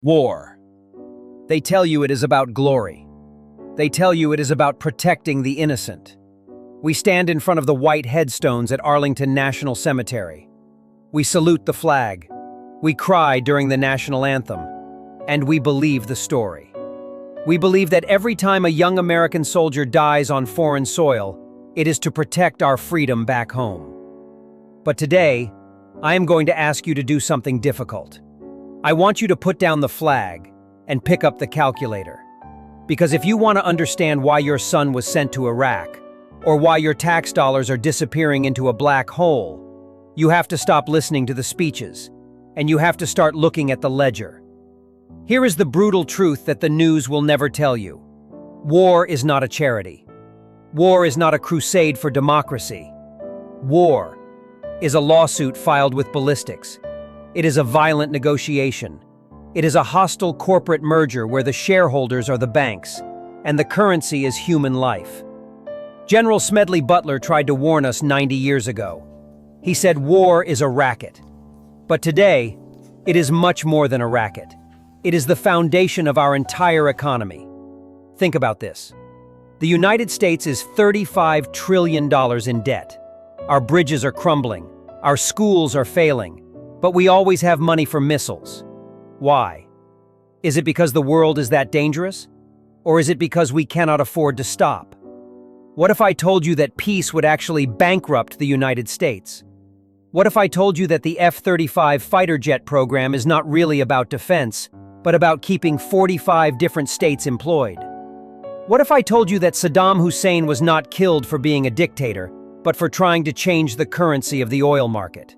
War. They tell you it is about glory. They tell you it is about protecting the innocent. We stand in front of the white headstones at Arlington National Cemetery. We salute the flag. We cry during the national anthem. And we believe the story. We believe that every time a young American soldier dies on foreign soil, it is to protect our freedom back home. But today, I am going to ask you to do something difficult. I want you to put down the flag and pick up the calculator. Because if you want to understand why your son was sent to Iraq, or why your tax dollars are disappearing into a black hole, you have to stop listening to the speeches, and you have to start looking at the ledger. Here is the brutal truth that the news will never tell you. War is not a charity. War is not a crusade for democracy. War is a lawsuit filed with Ballistics. It is a violent negotiation. It is a hostile corporate merger where the shareholders are the banks, and the currency is human life. General Smedley Butler tried to warn us 90 years ago. He said war is a racket. But today, it is much more than a racket. It is the foundation of our entire economy. Think about this. The United States is $35 trillion in debt. Our bridges are crumbling. Our schools are failing. But we always have money for missiles. Why? Is it because the world is that dangerous? Or is it because we cannot afford to stop? What if I told you that peace would actually bankrupt the United States? What if I told you that the F-35 fighter jet program is not really about defense, but about keeping 45 different states employed? What if I told you that Saddam Hussein was not killed for being a dictator, but for trying to change the currency of the oil market?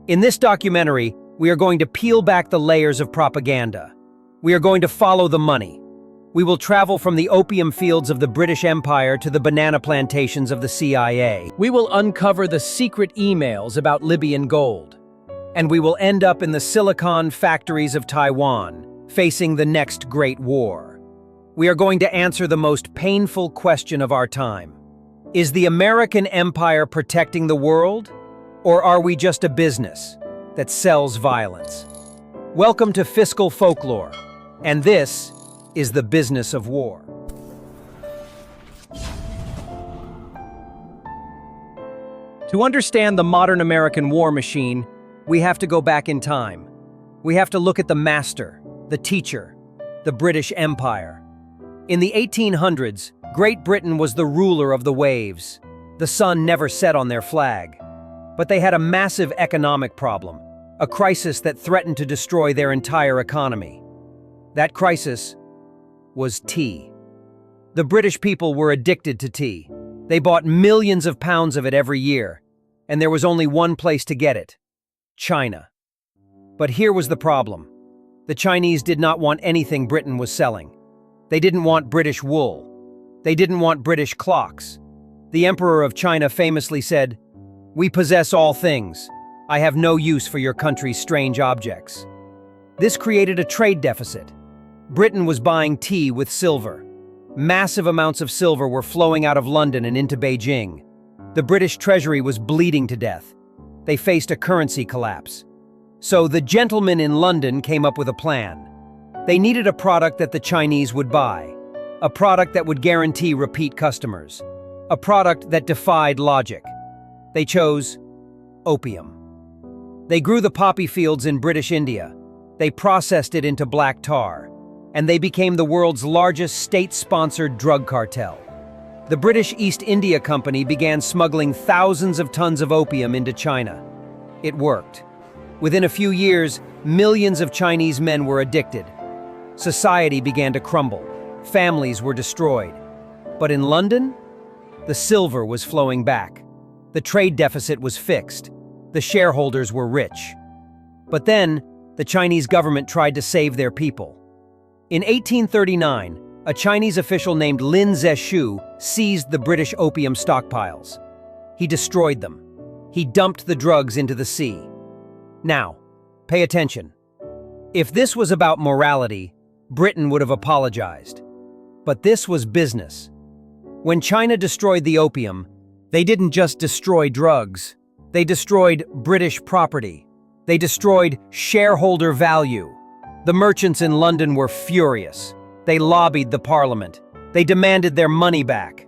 In this documentary, we are going to peel back the layers of propaganda. We are going to follow the money. We will travel from the opium fields of the British Empire to the banana plantations of the CIA. We will uncover the secret emails about Libyan gold. And we will end up in the silicon factories of Taiwan, facing the next great war. We are going to answer the most painful question of our time. Is the American empire protecting the world? Or are we just a business that sells violence? Welcome to Fiscal Folklore, and this is the business of war. To understand the modern American war machine, we have to go back in time. We have to look at the master, the teacher, the British Empire. In the 1800s, Great Britain was the ruler of the waves. The sun never set on their flag. But they had a massive economic problem, a crisis that threatened to destroy their entire economy. That crisis was tea. The British people were addicted to tea. They bought millions of pounds of it every year, and there was only one place to get it: China. But here was the problem. The Chinese did not want anything Britain was selling. They didn't want British wool. They didn't want British clocks. The Emperor of China famously said, "We possess all things. I have no use for your country's strange objects." This created a trade deficit. Britain was buying tea with silver. Massive amounts of silver were flowing out of London and into Beijing. The British treasury was bleeding to death. They faced a currency collapse. So the gentlemen in London came up with a plan. They needed a product that the Chinese would buy. A product that would guarantee repeat customers. A product that defied logic. They chose opium. They grew the poppy fields in British India. They processed it into black tar. And they became the world's largest state-sponsored drug cartel. The British East India Company began smuggling thousands of tons of opium into China. It worked. Within a few years, millions of Chinese men were addicted. Society began to crumble. Families were destroyed. But in London, the silver was flowing back. The trade deficit was fixed. The shareholders were rich. But then, the Chinese government tried to save their people. In 1839, a Chinese official named Lin Zexu seized the British opium stockpiles. He destroyed them. He dumped the drugs into the sea. Now, pay attention. If this was about morality, Britain would have apologized. But this was business. When China destroyed the opium, they didn't just destroy drugs. They destroyed British property. They destroyed shareholder value. The merchants in London were furious. They lobbied the parliament. They demanded their money back.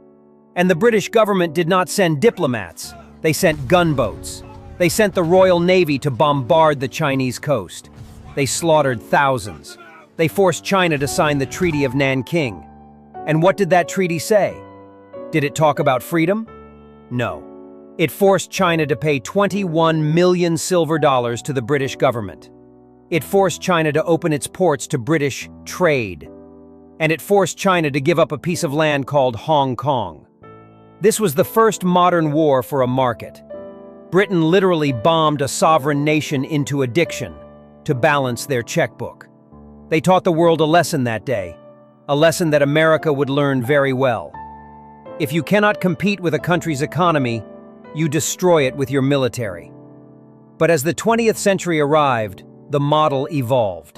And the British government did not send diplomats. They sent gunboats. They sent the Royal Navy to bombard the Chinese coast. They slaughtered thousands. They forced China to sign the Treaty of Nanking. And what did that treaty say? Did it talk about freedom? No. It forced China to pay 21 million silver dollars to the British government. It forced China to open its ports to British trade. And it forced China to give up a piece of land called Hong Kong. This was the first modern war for a market. Britain literally bombed a sovereign nation into addiction to balance their checkbook. They taught the world a lesson that day, a lesson that America would learn very well. If you cannot compete with a country's economy, you destroy it with your military. But as the 20th century arrived, the model evolved.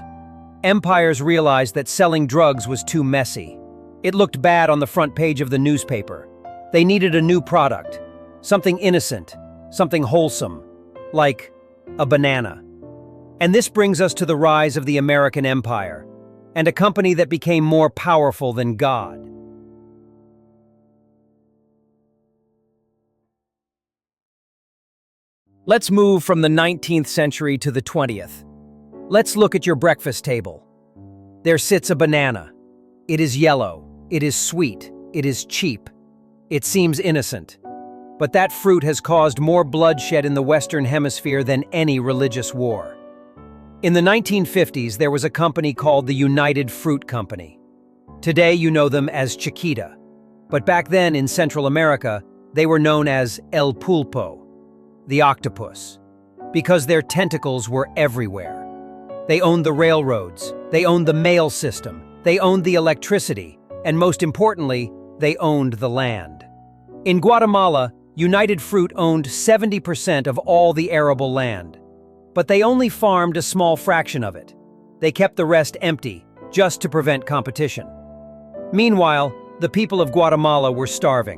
Empires realized that selling drugs was too messy. It looked bad on the front page of the newspaper. They needed a new product, something innocent, something wholesome, like a banana. And this brings us to the rise of the American empire, and a company that became more powerful than God. Let's move from the 19th century to the 20th. Let's look at your breakfast table. There sits a banana. It is yellow, it is sweet, it is cheap. It seems innocent. But that fruit has caused more bloodshed in the Western Hemisphere than any religious war. In the 1950s, there was a company called the United Fruit Company. Today, you know them as Chiquita. But back then, in Central America, they were known as El Pulpo, the octopus, because their tentacles were everywhere. They owned the railroads, they owned the mail system, they owned the electricity, and most importantly, they owned the land. In Guatemala, United Fruit owned 70% of all the arable land. But they only farmed a small fraction of it. They kept the rest empty, just to prevent competition. Meanwhile, the people of Guatemala were starving.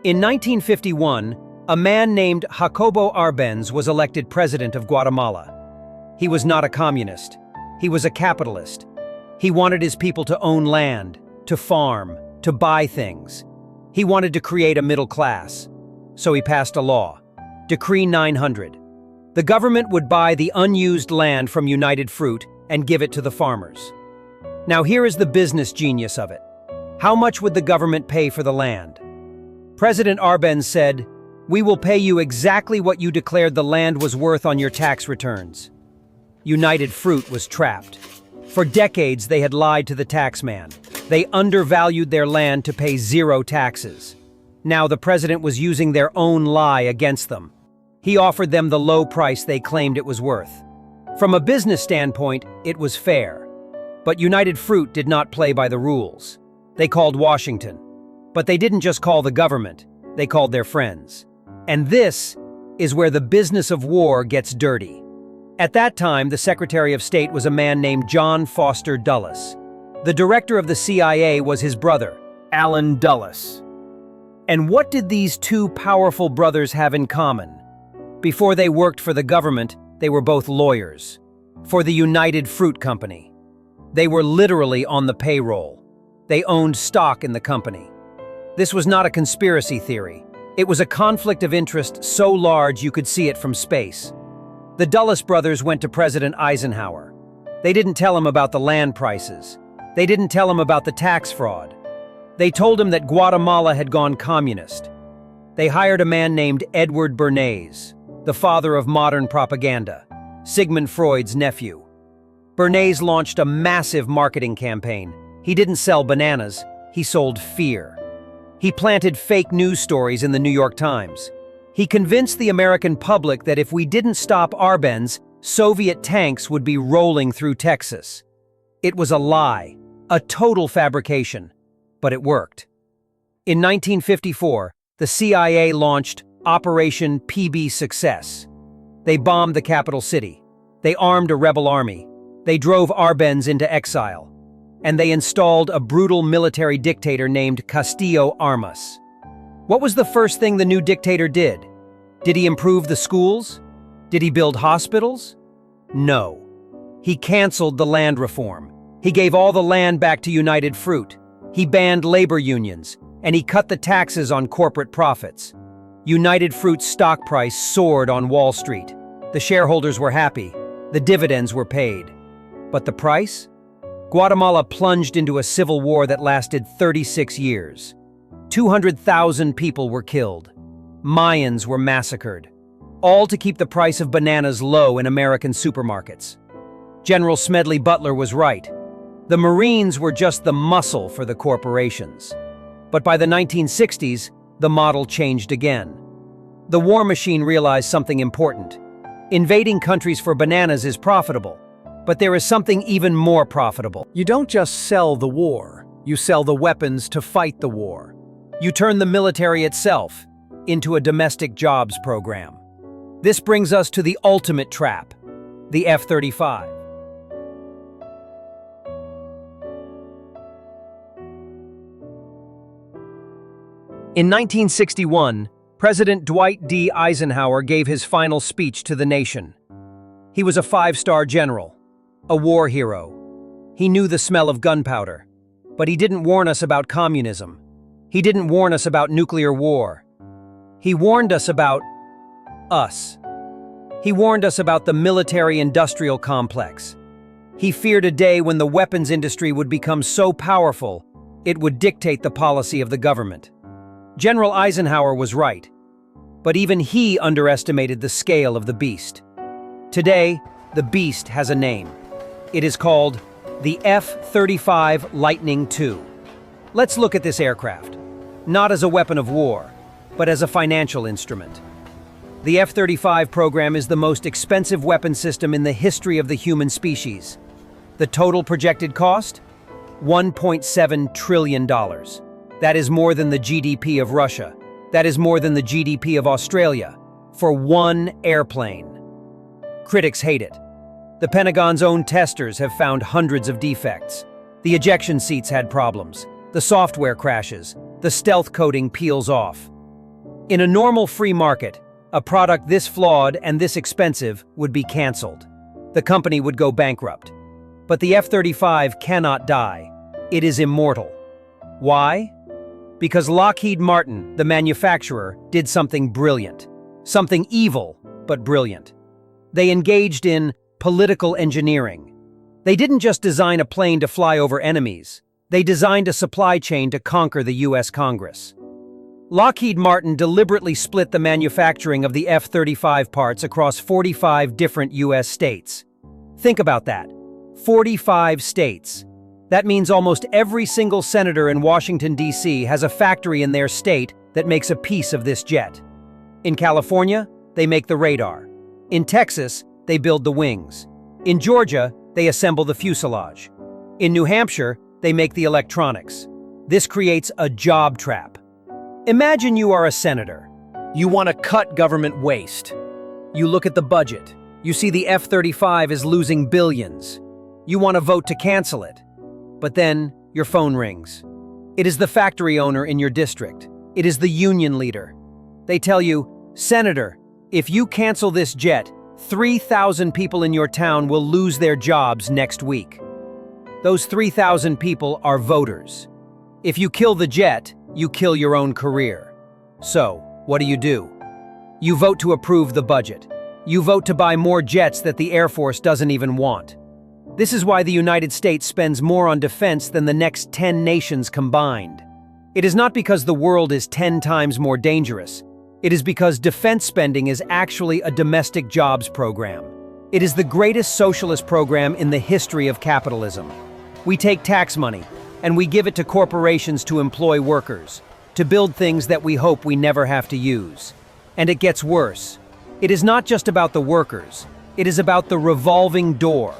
In 1951, a man named Jacobo Arbenz was elected president of Guatemala. He was not a communist. He was a capitalist. He wanted his people to own land, to farm, to buy things. He wanted to create a middle class. So he passed a law, Decree 900. The government would buy the unused land from United Fruit and give it to the farmers. Now here is the business genius of it. How much would the government pay for the land? President Arbenz said, "We will pay you exactly what you declared the land was worth on your tax returns." United Fruit was trapped. For decades, they had lied to the taxman. They undervalued their land to pay zero taxes. Now the president was using their own lie against them. He offered them the low price they claimed it was worth. From a business standpoint, it was fair. But United Fruit did not play by the rules. They called Washington. But they didn't just call the government, they called their friends. And this is where the business of war gets dirty. At that time, the Secretary of State was a man named John Foster Dulles. The director of the CIA was his brother, Allen Dulles. And what did these two powerful brothers have in common? Before they worked for the government, they were both lawyers. For the United Fruit Company. They were literally on the payroll. They owned stock in the company. This was not a conspiracy theory. It was a conflict of interest so large you could see it from space. The Dulles brothers went to President Eisenhower. They didn't tell him about the land prices. They didn't tell him about the tax fraud. They told him that Guatemala had gone communist. They hired a man named Edward Bernays, the father of modern propaganda, Sigmund Freud's nephew. Bernays launched a massive marketing campaign. He didn't sell bananas, he sold fear. He planted fake news stories in the New York Times. He convinced the American public that if we didn't stop Arbenz, Soviet tanks would be rolling through Texas. It was a lie, a total fabrication, but it worked. In 1954, the CIA launched Operation PB Success. They bombed the capital city. They armed a rebel army. They drove Arbenz into exile. And they installed a brutal military dictator named Castillo Armas. What was the first thing the new dictator did? Did he improve the schools? Did he build hospitals? No. He canceled the land reform. He gave all the land back to United Fruit. He banned labor unions, and he cut the taxes on corporate profits. United Fruit's stock price soared on Wall Street. The shareholders were happy. The dividends were paid. But the price? Guatemala plunged into a civil war that lasted 36 years. 200,000 people were killed. Mayans were massacred. All to keep the price of bananas low in American supermarkets. General Smedley Butler was right. The Marines were just the muscle for the corporations. But by the 1960s, the model changed again. The war machine realized something important. Invading countries for bananas is profitable, but there is something even more profitable. You don't just sell the war, you sell the weapons to fight the war. You turn the military itself into a domestic jobs program. This brings us to the ultimate trap, the F-35. In 1961, President Dwight D. Eisenhower gave his final speech to the nation. He was a 5-star general, a war hero. He knew the smell of gunpowder, but he didn't warn us about communism. He didn't warn us about nuclear war. He warned us about us. He warned us about the military-industrial complex. He feared a day when the weapons industry would become so powerful, it would dictate the policy of the government. General Eisenhower was right, but even he underestimated the scale of the beast. Today, the beast has a name. It is called the F-35 Lightning II. Let's look at this aircraft, not as a weapon of war, but as a financial instrument. The F-35 program is the most expensive weapon system in the history of the human species. The total projected cost? $1.7 trillion. That is more than the GDP of Russia. That is more than the GDP of Australia, for one airplane. Critics hate it. The Pentagon's own testers have found hundreds of defects. The ejection seats had problems. The software crashes. The stealth coating peels off. In a normal free market, a product this flawed and this expensive would be canceled. The company would go bankrupt. But the F-35 cannot die. It is immortal. Why? Because Lockheed Martin, the manufacturer, did something brilliant. Something evil, but brilliant. They engaged in political engineering. They didn't just design a plane to fly over enemies. They designed a supply chain to conquer the U.S. Congress. Lockheed Martin deliberately split the manufacturing of the F-35 parts across 45 different U.S. states. Think about that. 45 states. That means almost every single senator in Washington, D.C. has a factory in their state that makes a piece of this jet. In California, they make the radar. In Texas, they build the wings. In Georgia, they assemble the fuselage. In New Hampshire, they make the electronics. This creates a job trap. Imagine you are a senator. You want to cut government waste. You look at the budget. You see the F-35 is losing billions. You want to vote to cancel it. But then, your phone rings. It is the factory owner in your district. It is the union leader. They tell you, Senator, if you cancel this jet, 3,000 people in your town will lose their jobs next week. Those 3,000 people are voters. If you kill the jet, you kill your own career. So, what do? You vote to approve the budget. You vote to buy more jets that the Air Force doesn't even want. This is why the United States spends more on defense than the next 10 nations combined. It is not because the world is 10 times more dangerous. It is because defense spending is actually a domestic jobs program. It is the greatest socialist program in the history of capitalism. We take tax money, and we give it to corporations to employ workers, to build things that we hope we never have to use. And it gets worse. It is not just about the workers. It is about the revolving door.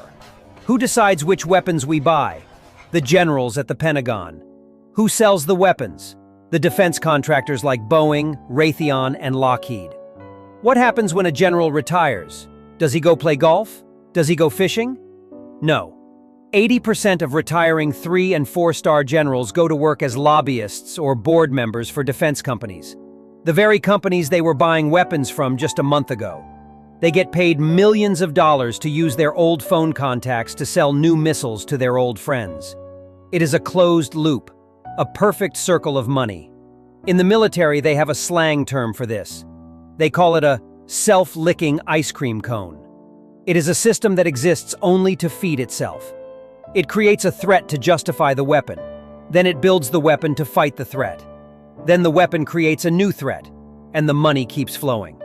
Who decides which weapons we buy? The generals at the Pentagon. Who sells the weapons? The defense contractors like Boeing, Raytheon, and Lockheed. What happens when a general retires? Does he go play golf? Does he go fishing? No. 80% of retiring 3- and 4-star generals go to work as lobbyists or board members for defense companies. The very companies they were buying weapons from just a month ago. They get paid millions of dollars to use their old phone contacts to sell new missiles to their old friends. It is a closed loop, a perfect circle of money. In the military, they have a slang term for this. They call it a self-licking ice cream cone. It is a system that exists only to feed itself. It creates a threat to justify the weapon. Then it builds the weapon to fight the threat. Then the weapon creates a new threat, and the money keeps flowing.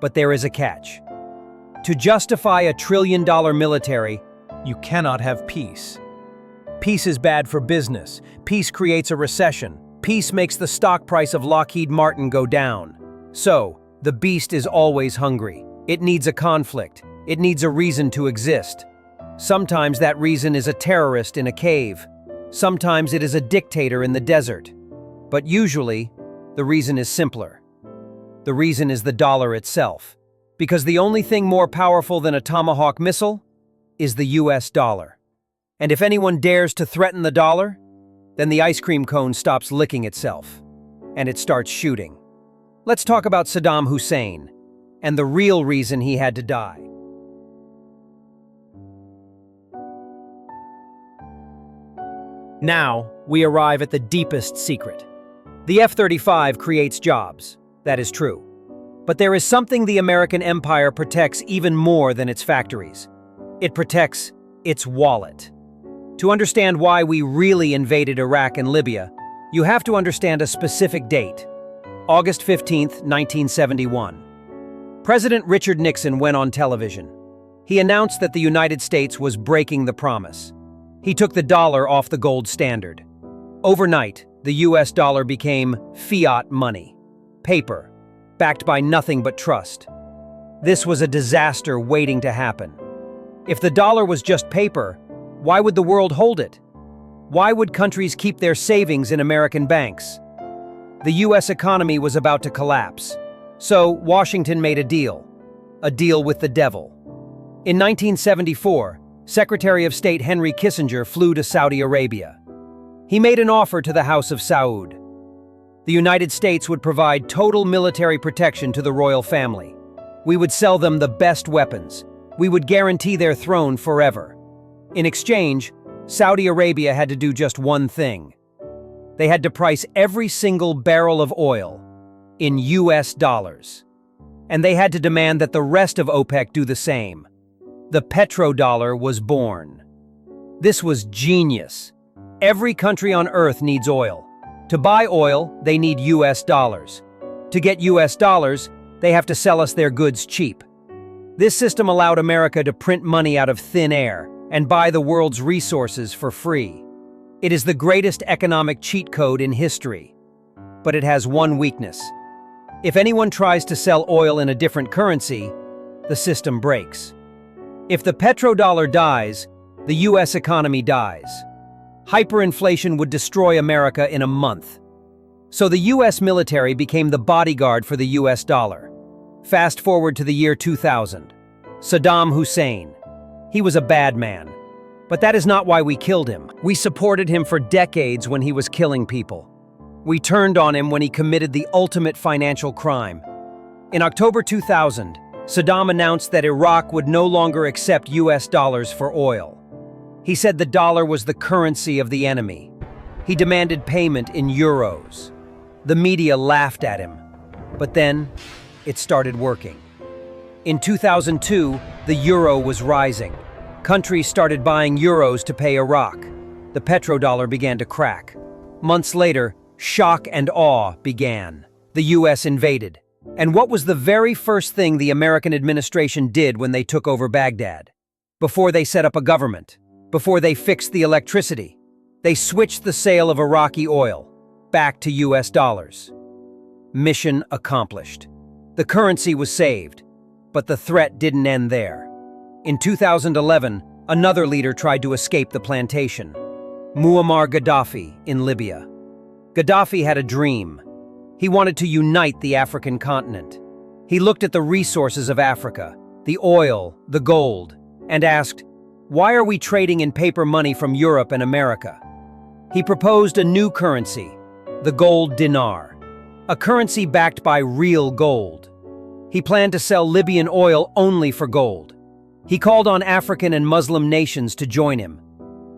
But there is a catch. To justify a trillion-dollar military, You cannot have peace. Peace is bad for business. Peace creates a recession. Peace makes the stock price of Lockheed Martin go down. So, the beast is always hungry. It needs a conflict. It needs a reason to exist. Sometimes that reason is a terrorist in a cave. Sometimes it is a dictator in the desert. But usually, the reason is simpler. The reason is the dollar itself. Because the only thing more powerful than a Tomahawk missile is the US dollar. And if anyone dares to threaten the dollar, then the ice cream cone stops licking itself, and it starts shooting. Let's talk about Saddam Hussein, and the real reason he had to die. Now, we arrive at the deepest secret. The F-35 creates jobs. That is true. But there is something the American empire protects even more than its factories. It protects its wallet. To understand why we really invaded Iraq and Libya, you have to understand a specific date, August 15, 1971. President Richard Nixon went on television. He announced that the United States was breaking the promise. He took the dollar off the gold standard. Overnight, the US dollar became fiat money, paper, backed by nothing but trust. This was a disaster waiting to happen. If the dollar was just paper, why would the world hold it? Why would countries keep their savings in American banks? The US economy was about to collapse. So Washington made a deal with the devil. In 1974, Secretary of State Henry Kissinger flew to Saudi Arabia. He made an offer to the House of Saud. The United States would provide total military protection to the royal family. We would sell them the best weapons. We would guarantee their throne forever. In exchange, Saudi Arabia had to do just one thing. They had to price every single barrel of oil in US dollars. And they had to demand that the rest of OPEC do the same. The Petrodollar was born. This was genius. Every country on Earth needs oil. To buy oil, they need US dollars. To get US dollars, they have to sell us their goods cheap. This system allowed America to print money out of thin air and buy the world's resources for free. It is the greatest economic cheat code in history. But it has one weakness. If anyone tries to sell oil in a different currency, the system breaks. If the petrodollar dies, the US economy dies. Hyperinflation would destroy America in a month. So the US military became the bodyguard for the US dollar. Fast forward to the year 2000. Saddam Hussein. He was a bad man. But that is not why we killed him. We supported him for decades when he was killing people. We turned on him when he committed the ultimate financial crime. In October 2000, Saddam announced that Iraq would no longer accept US dollars for oil. He said the dollar was the currency of the enemy. He demanded payment in euros. The media laughed at him. But then, it started working. In 2002, the euro was rising. Countries started buying euros to pay Iraq. The petrodollar began to crack. Months later, shock and awe began. The US invaded. And what was the very first thing the American administration did when they took over Baghdad? Before they set up a government, before they fixed the electricity, they switched the sale of Iraqi oil back to US dollars. Mission accomplished. The currency was saved, but the threat didn't end there. In 2011, another leader tried to escape the plantation. Muammar Gaddafi in Libya. Gaddafi had a dream. He wanted to unite the African continent. He looked at the resources of Africa, the oil, the gold, and asked, why are we trading in paper money from Europe and America? He proposed a new currency, the gold dinar, a currency backed by real gold. He planned to sell Libyan oil only for gold. He called on African and Muslim nations to join him.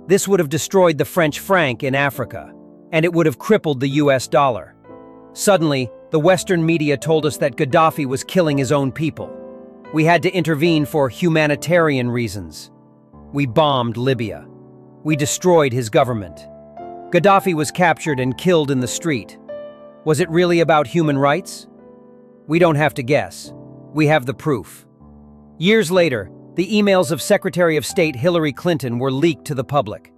This would have destroyed the French franc in Africa, and it would have crippled the US dollar. Suddenly, the Western media told us that Gaddafi was killing his own people. We had to intervene for humanitarian reasons. We bombed Libya. We destroyed his government. Gaddafi was captured and killed in the street. Was it really about human rights? We don't have to guess. We have the proof. Years later, the emails of Secretary of State Hillary Clinton were leaked to the public.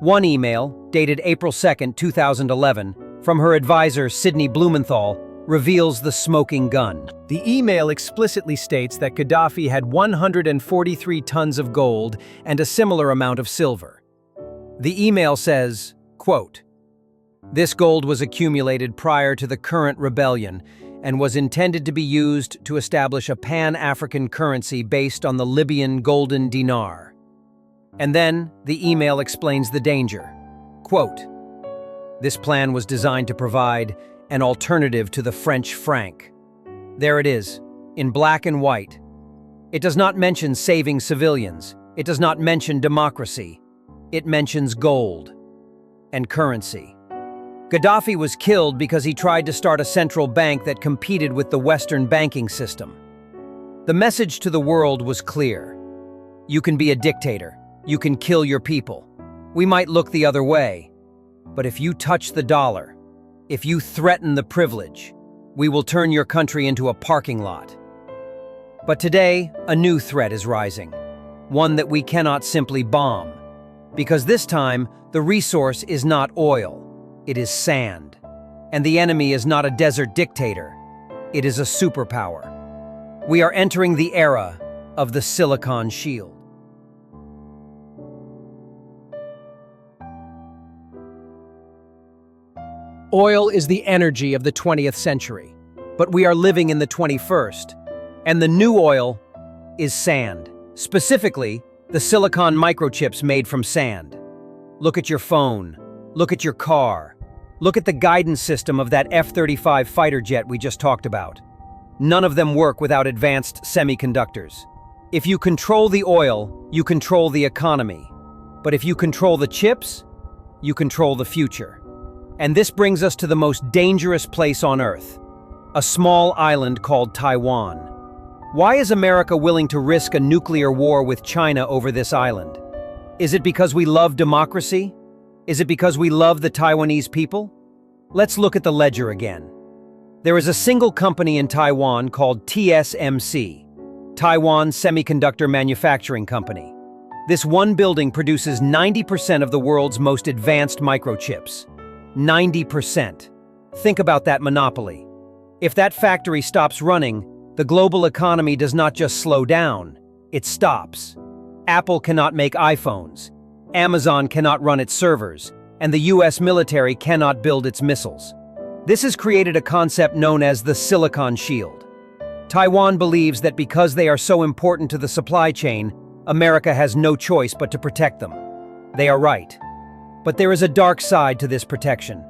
One email, dated April 2, 2011, from her advisor Sidney Blumenthal, reveals the smoking gun. The email explicitly states that Gaddafi had 143 tons of gold and a similar amount of silver. The email says, quote, "This gold was accumulated prior to the current rebellion and was intended to be used to establish a pan-African currency based on the Libyan golden dinar." And then, the email explains the danger. Quote, "This plan was designed to provide an alternative to the French franc." There it is, in black and white. It does not mention saving civilians. It does not mention democracy. It mentions gold and currency. Gaddafi was killed because he tried to start a central bank that competed with the Western banking system. The message to the world was clear. You can be a dictator. You can kill your people. We might look the other way. But if you touch the dollar, if you threaten the privilege, we will turn your country into a parking lot. But today, a new threat is rising. One that we cannot simply bomb. Because this time, the resource is not oil. It is sand. And the enemy is not a desert dictator. It is a superpower. We are entering the era of the Silicon Shield. Oil is the energy of the 20th century, but we are living in the 21st, and the new oil is sand. Specifically, the silicon microchips made from sand. Look at your phone. Look at your car. Look at the guidance system of that F-35 fighter jet we just talked about. None of them work without advanced semiconductors. If you control the oil, you control the economy. But if you control the chips, you control the future. And this brings us to the most dangerous place on Earth, a small island called Taiwan. Why is America willing to risk a nuclear war with China over this island? Is it because we love democracy? Is it because we love the Taiwanese people? Let's look at the ledger again. There is a single company in Taiwan called TSMC, Taiwan Semiconductor Manufacturing Company. This one building produces 90% of the world's most advanced microchips. 90%. Think about that monopoly. If that factory stops running, the global economy does not just slow down, it stops. Apple cannot make iPhones, Amazon cannot run its servers, and the US military cannot build its missiles. This has created a concept known as the Silicon Shield. Taiwan believes that because they are so important to the supply chain, America has no choice but to protect them. They are right. But there is a dark side to this protection.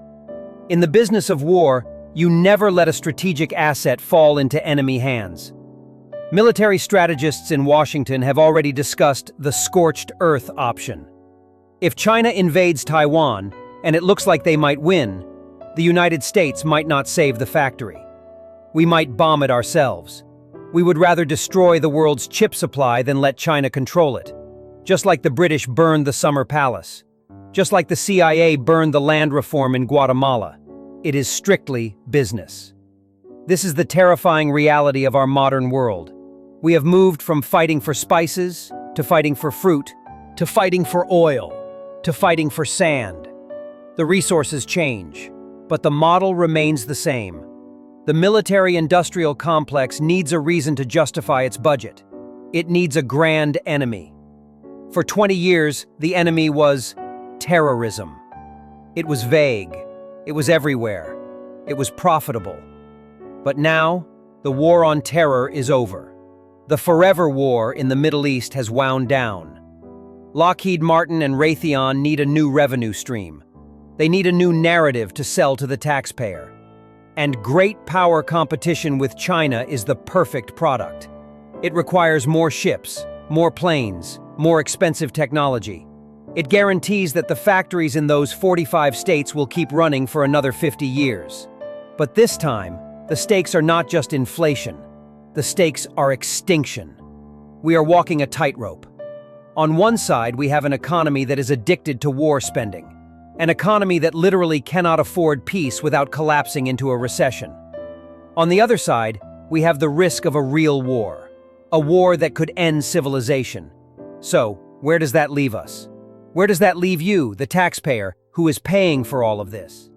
In the business of war, you never let a strategic asset fall into enemy hands. Military strategists in Washington have already discussed the scorched earth option. If China invades Taiwan, and it looks like they might win, the United States might not save the factory. We might bomb it ourselves. We would rather destroy the world's chip supply than let China control it. Just like the British burned the Summer Palace. Just like the CIA burned the land reform in Guatemala. It is strictly business. This is the terrifying reality of our modern world. We have moved from fighting for spices, to fighting for fruit, to fighting for oil, to fighting for sand. The resources change, but the model remains the same. The military-industrial complex needs a reason to justify its budget. It needs a grand enemy. For 20 years, the enemy was terrorism. It was vague. It was everywhere. It was profitable. But now, the war on terror is over. The forever war in the Middle East has wound down. Lockheed Martin and Raytheon need a new revenue stream. They need a new narrative to sell to the taxpayer. And great power competition with China is the perfect product. It requires more ships, more planes, more expensive technology. It guarantees that the factories in those 45 states will keep running for another 50 years. But this time, the stakes are not just inflation. The stakes are extinction. We are walking a tightrope. On one side, we have an economy that is addicted to war spending, an economy that literally cannot afford peace without collapsing into a recession. On the other side, we have the risk of a real war, a war that could end civilization. So, where does that leave us? Where does that leave you, the taxpayer, who is paying for all of this?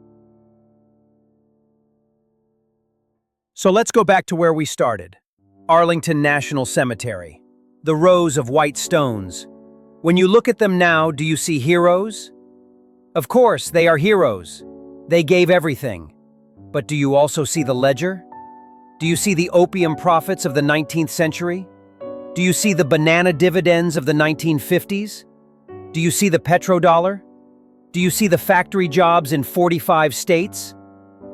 So let's go back to where we started. Arlington National Cemetery. The rows of white stones. When you look at them now, do you see heroes? Of course, they are heroes. They gave everything. But do you also see the ledger? Do you see the opium profits of the 19th century? Do you see the banana dividends of the 1950s? Do you see the petrodollar? Do you see the factory jobs in 45 states?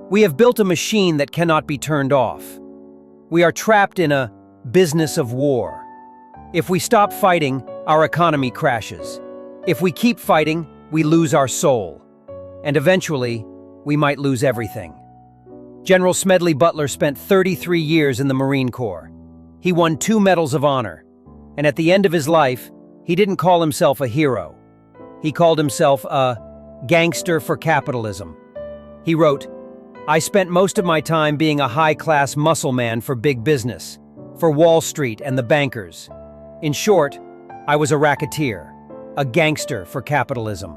We have built a machine that cannot be turned off. We are trapped in a business of war. If we stop fighting, our economy crashes. If we keep fighting, we lose our soul. And eventually, we might lose everything. General Smedley Butler spent 33 years in the Marine Corps. He won 2 Medals of Honor. And at the end of his life, he didn't call himself a hero. He called himself a gangster for capitalism. He wrote, "I spent most of my time being a high-class muscle man for big business, for Wall Street and the bankers. In short, I was a racketeer, a gangster for capitalism."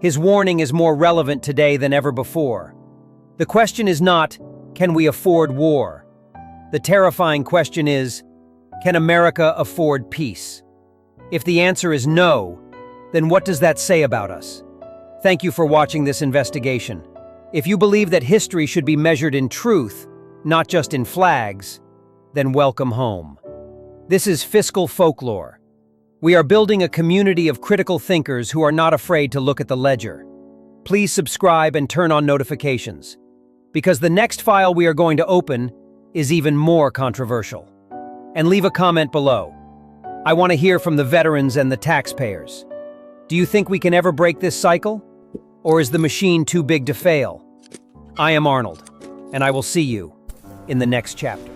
His warning is more relevant today than ever before. The question is not, can we afford war? The terrifying question is, can America afford peace? If the answer is no, then what does that say about us? Thank you for watching this investigation. If you believe that history should be measured in truth, not just in flags, then welcome home. This is Fiscal Folklore. We are building a community of critical thinkers who are not afraid to look at the ledger. Please subscribe and turn on notifications, because the next file we are going to open is even more controversial. And leave a comment below. I want to hear from the veterans and the taxpayers. Do you think we can ever break this cycle? Or is the machine too big to fail? I am Arnold, and I will see you in the next chapter.